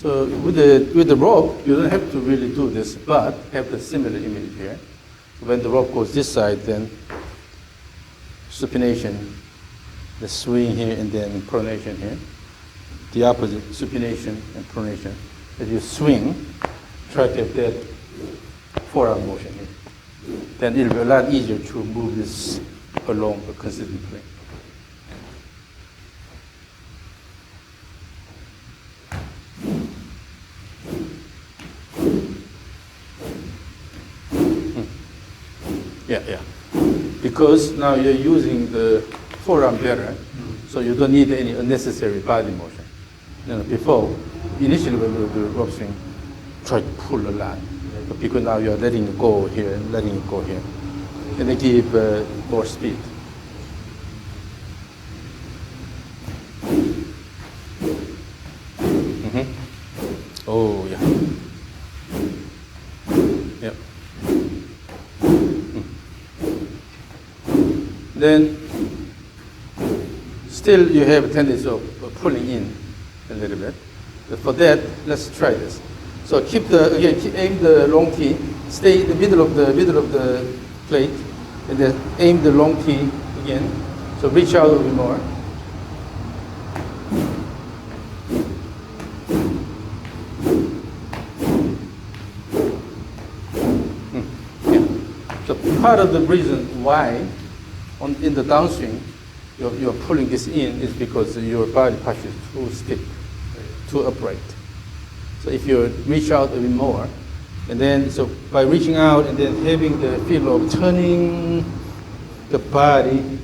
So with the rope, you don't have to really do this, but have the similar image here. When the rope goes this side, then supination, the swing here, and then pronation here. The opposite, supination and pronation. As you swing, try to have that forearm motion here. Then it'll be a lot easier to move this along a consistent plane. Yeah. Because now you're using the forearm better, so you don't need any unnecessary body motion. Before, initially when you do rope swing, try to pull a lot. But because now you're letting it go here and letting it go here. And they give more speed. Oh, yeah. Yep. Then, still you have a tendency of pulling in a little bit. But for that, let's try this. So keep aim the long T, stay in the middle of the plate, and then aim the long T again. So reach out a little bit more. So part of the reason why in the downswing you're pulling this in is because your body posture is too stiff, too upright. So if you reach out a bit more, and then so by reaching out and then having the feel of turning the body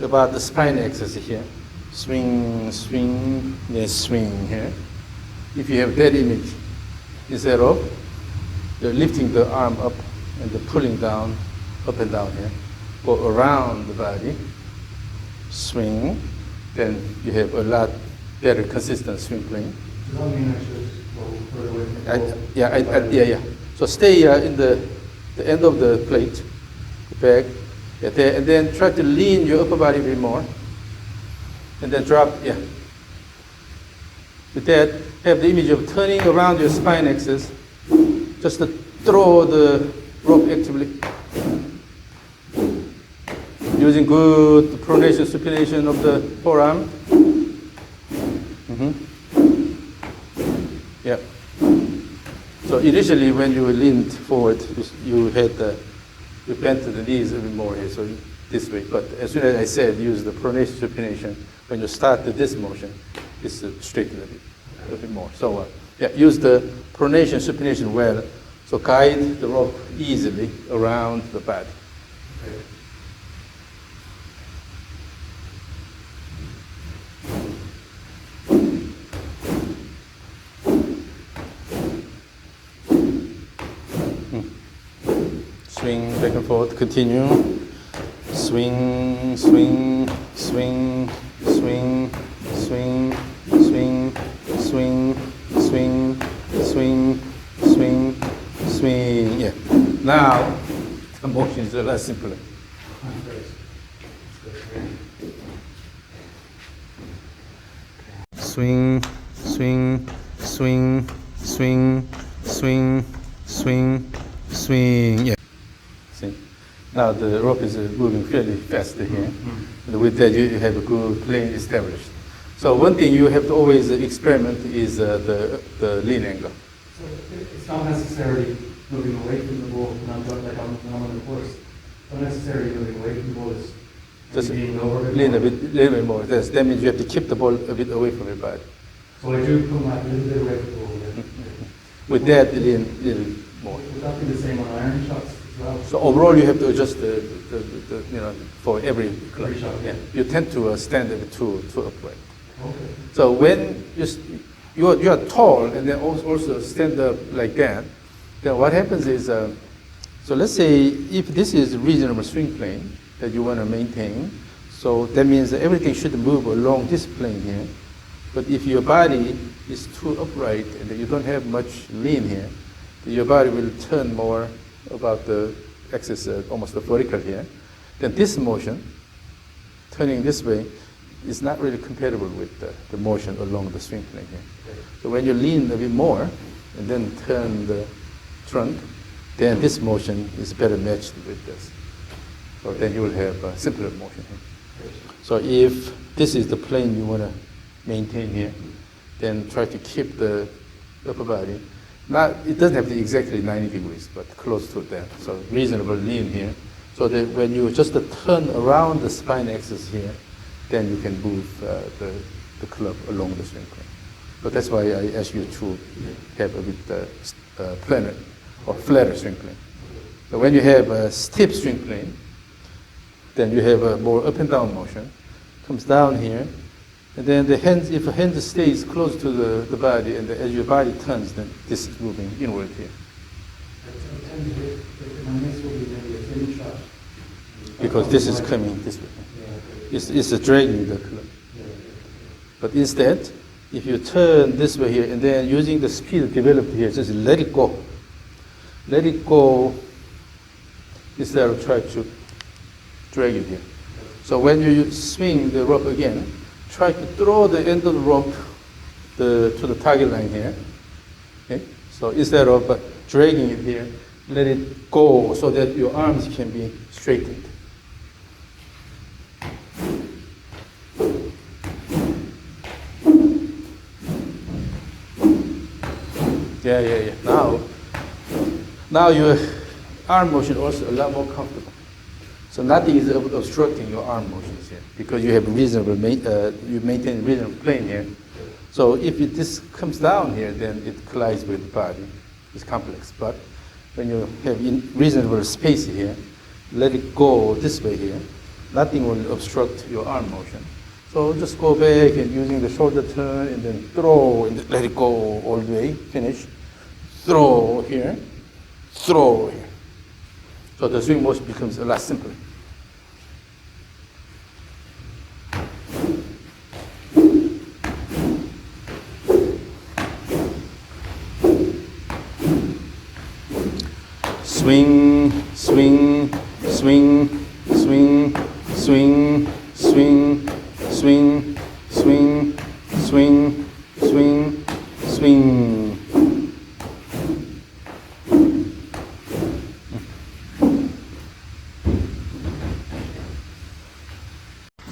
about the spine axis here, swing, swing, then swing here. If you have that image, instead of you're lifting the arm up and the pulling down, up and down here, go around the body, swing, then you have a lot better consistent swing plane. Does that mean I should go further away from the ball? Yeah. So stay in the end of the plate, back, there, and then try to lean your upper body a bit more, and then drop, With that, have the image of turning around your spine axis, just to throw the rope actively. Using good pronation, supination of the forearm. Yeah. So initially, when you leaned forward, you bent the knees a bit more here, so this way. But as soon as I said, use the pronation, supination. When you start this motion, it's straighten a bit more. So use the pronation, supination well. So guide the rope easily around the body. Okay. Swing back and forth, continue. Swing, swing, swing, swing, swing, swing, swing, swing, swing, swing, swing. Yeah. Now, the motion is a lot simpler. Swing, swing, swing, swing, swing, swing, swing. Yeah. See? Now the rope is moving fairly fast here. And with that, you have a good plane established. So one thing you have to always experiment is the lean angle. So it's not necessarily moving away from the ball when I'm on the course. Not necessarily moving away from the ball is Just being lower. lean a little bit more. That means you have to keep the ball a bit away from your body. So I do come back a little bit away from the ball. Yeah. With that, lean a little more. Would that be the same on iron shots as well? So overall, you have to adjust the for every club. Every shot. Yeah. You tend to stand a bit too upright. Okay. So when you are tall and then also stand up like that, then what happens is, so let's say if this is a reasonable swing plane that you want to maintain, so that means that everything should move along this plane here. But if your body is too upright and you don't have much lean here, then your body will turn more about the axis, almost the vertical here. Then this motion, turning this way, is not really compatible with the motion along the swing plane here. So when you lean a bit more and then turn the trunk, then this motion is better matched with this. So then you will have a simpler motion here. So if this is the plane you want to maintain here, then try to keep the upper body. It doesn't have to be exactly 90 degrees, but close to that. So reasonable lean here. So that when you just turn around the spine axis here, then you can move the club along the swing plane. So that's why I ask you to have a bit planar or flatter swing plane. So when you have a stiff swing plane, then you have a more up and down motion. Comes down here, and then the hands, if the hand stays close to the body, and as your body turns, then this is moving inward here. Because this is coming this way. It's dragging the club. But instead, if you turn this way here, and then using the speed developed here, just let it go. Let it go instead of try to drag it here. So when you swing the rope again, try to throw the end of the rope to the target line here. Okay? So instead of dragging it here, let it go so that your arms can be straightened. Yeah. Now your arm motion also a lot more comfortable. So nothing is obstructing your arm motions here because you have reasonable, you maintain reasonable plane here. So if this comes down here, then it collides with the body. It's complex. But when you have reasonable space here, let it go this way here. Nothing will obstruct your arm motion. So just go back and using the shoulder turn and then throw and let it go all the way, finish. Throw here, throw here. So the swing motion becomes a lot simpler. Swing, swing, swing, swing, swing, swing, swing, swing, swing, swing, swing.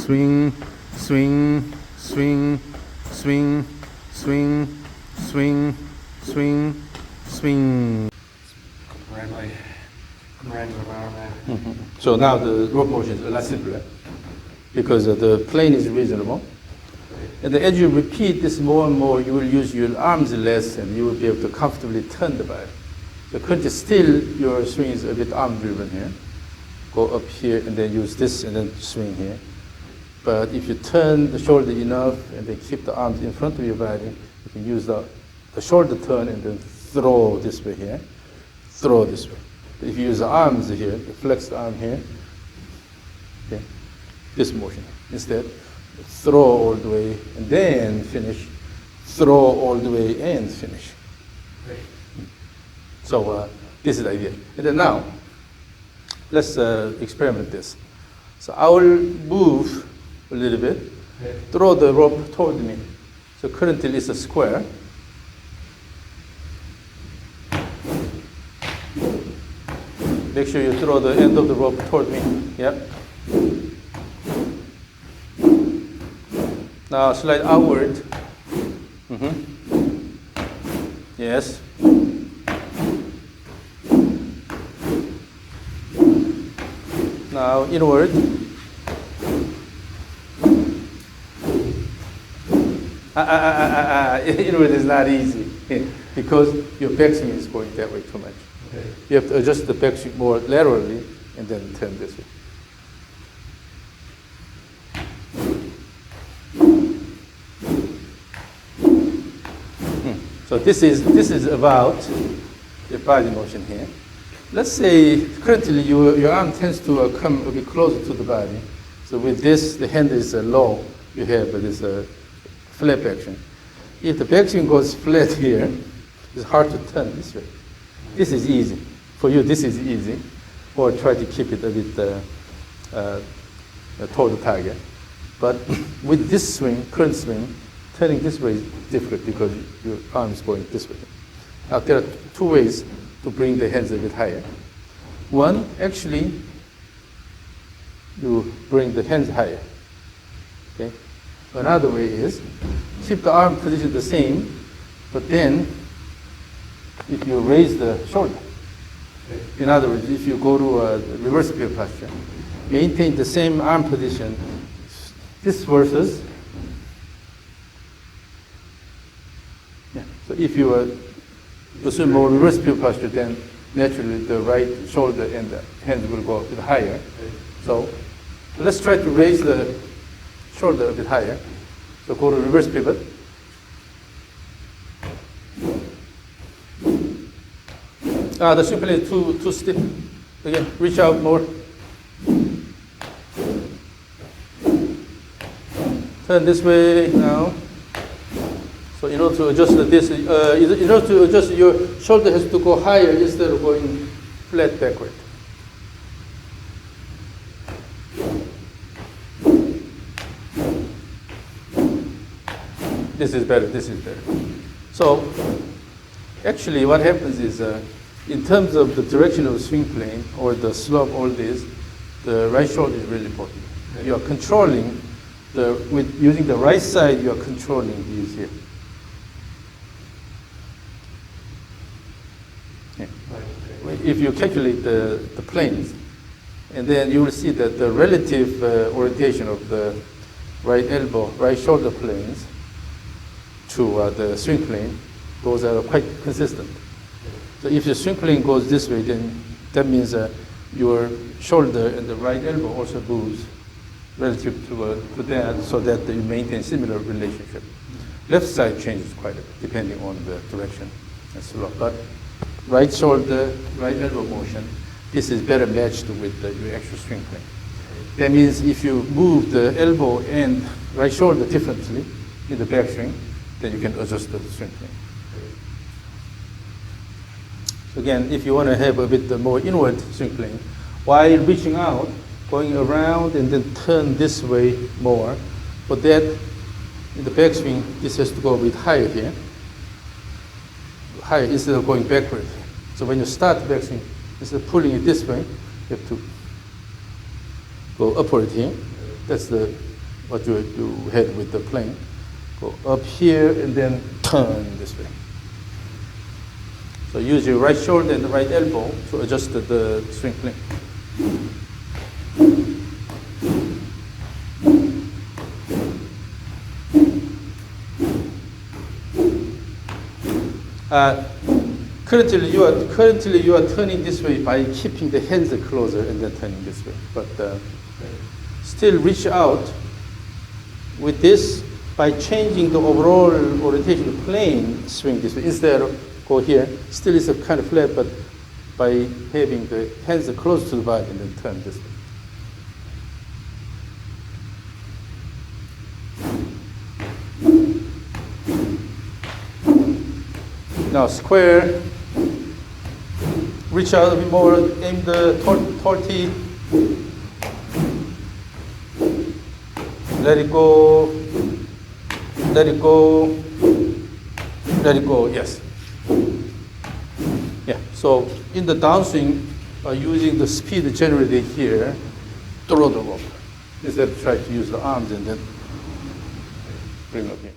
Swing, swing, swing, swing, swing, swing, swing, swing. So now the rope motion is a lot simpler because the plane is reasonable. And then as you repeat this more and more, you will use your arms less and you will be able to comfortably turn the body. So currently still your swing is a bit arm driven here. Go up here and then use this and then swing here. But if you turn the shoulder enough and then keep the arms in front of your body, you can use the shoulder turn and then throw this way here, throw this way. But if you use the arms here, flex the arm here, okay, this motion. Instead, throw all the way and then finish, throw all the way and finish. So this is the idea. And then now, let's experiment this. So I will move a little bit, throw the rope toward me. So currently it's a square. Make sure you throw the end of the rope toward me. Yep. Now slide outward. Yes. Now inward. Inward is not easy because your backswing is going that way too much. Okay. You have to adjust the backswing more laterally and then turn this way. So this is about the body motion here. Let's say currently your arm tends to come a bit closer to the body. So with this, the hand is low. You have this flap action. If the backswing goes flat here, it's hard to turn this way. This is easy. For you, this is easy. Or try to keep it a bit toward the target. But with this swing, current swing, turning this way is difficult because your arm is going this way. Now there are two ways to bring the hands a bit higher. One, actually, you bring the hands higher. Okay. Another way is keep the arm position the same, but then if you raise the shoulder. In other words, if you go to a reverse pivot posture, maintain the same arm position. This versus. Yeah. So if you assume more reverse pivot posture, then naturally the right shoulder and the hands will go a bit higher. So let's try to raise the shoulder a bit higher. So go to reverse pivot. The swing plane is too stiff. Again, reach out more. Turn this way now. So in order to adjust this, in order to adjust, your shoulder has to go higher instead of going flat backward. This is better, this is better. So actually what happens is, in terms of the direction of the swing plane or the slope, all this, the right shoulder is really important. You are controlling, with using the right side, you are controlling these here. Yeah. If you calculate the planes, and then you will see that the relative orientation of the right elbow, right shoulder planes to the swing plane, those are quite consistent. So if the swing plane goes this way, then that means your shoulder and the right elbow also moves relative to that, so that you maintain similar relationship. Left side changes quite a bit depending on the direction and slope. But right shoulder, right elbow motion, this is better matched with your actual swing plane. That means if you move the elbow and right shoulder differently in the backswing, then you can adjust the swing plane. Again, if you want to have a bit more inward swing plane, while reaching out, going around and then turn this way more, but that in the backswing, this has to go a bit higher here, higher instead of going backward. So when you start the backswing, instead of pulling it this way, you have to go upward here. That's what you had with the plane. Go up here and then turn this way. So use your right shoulder and the right elbow to adjust the swing plane. Currently you are turning this way by keeping the hands closer and then turning this way. But still reach out with this by changing the overall orientation of the plane, swing this way. Instead of go here, still it's a kind of flat, but by having the hands close to the body and then turn this way. Now square, reach out a bit more, aim the torty, let it go, let it go, let it go, yes. Yeah, so in the downswing, by using the speed generated here, throw the rope. Instead of trying to use the arms and then bring up here.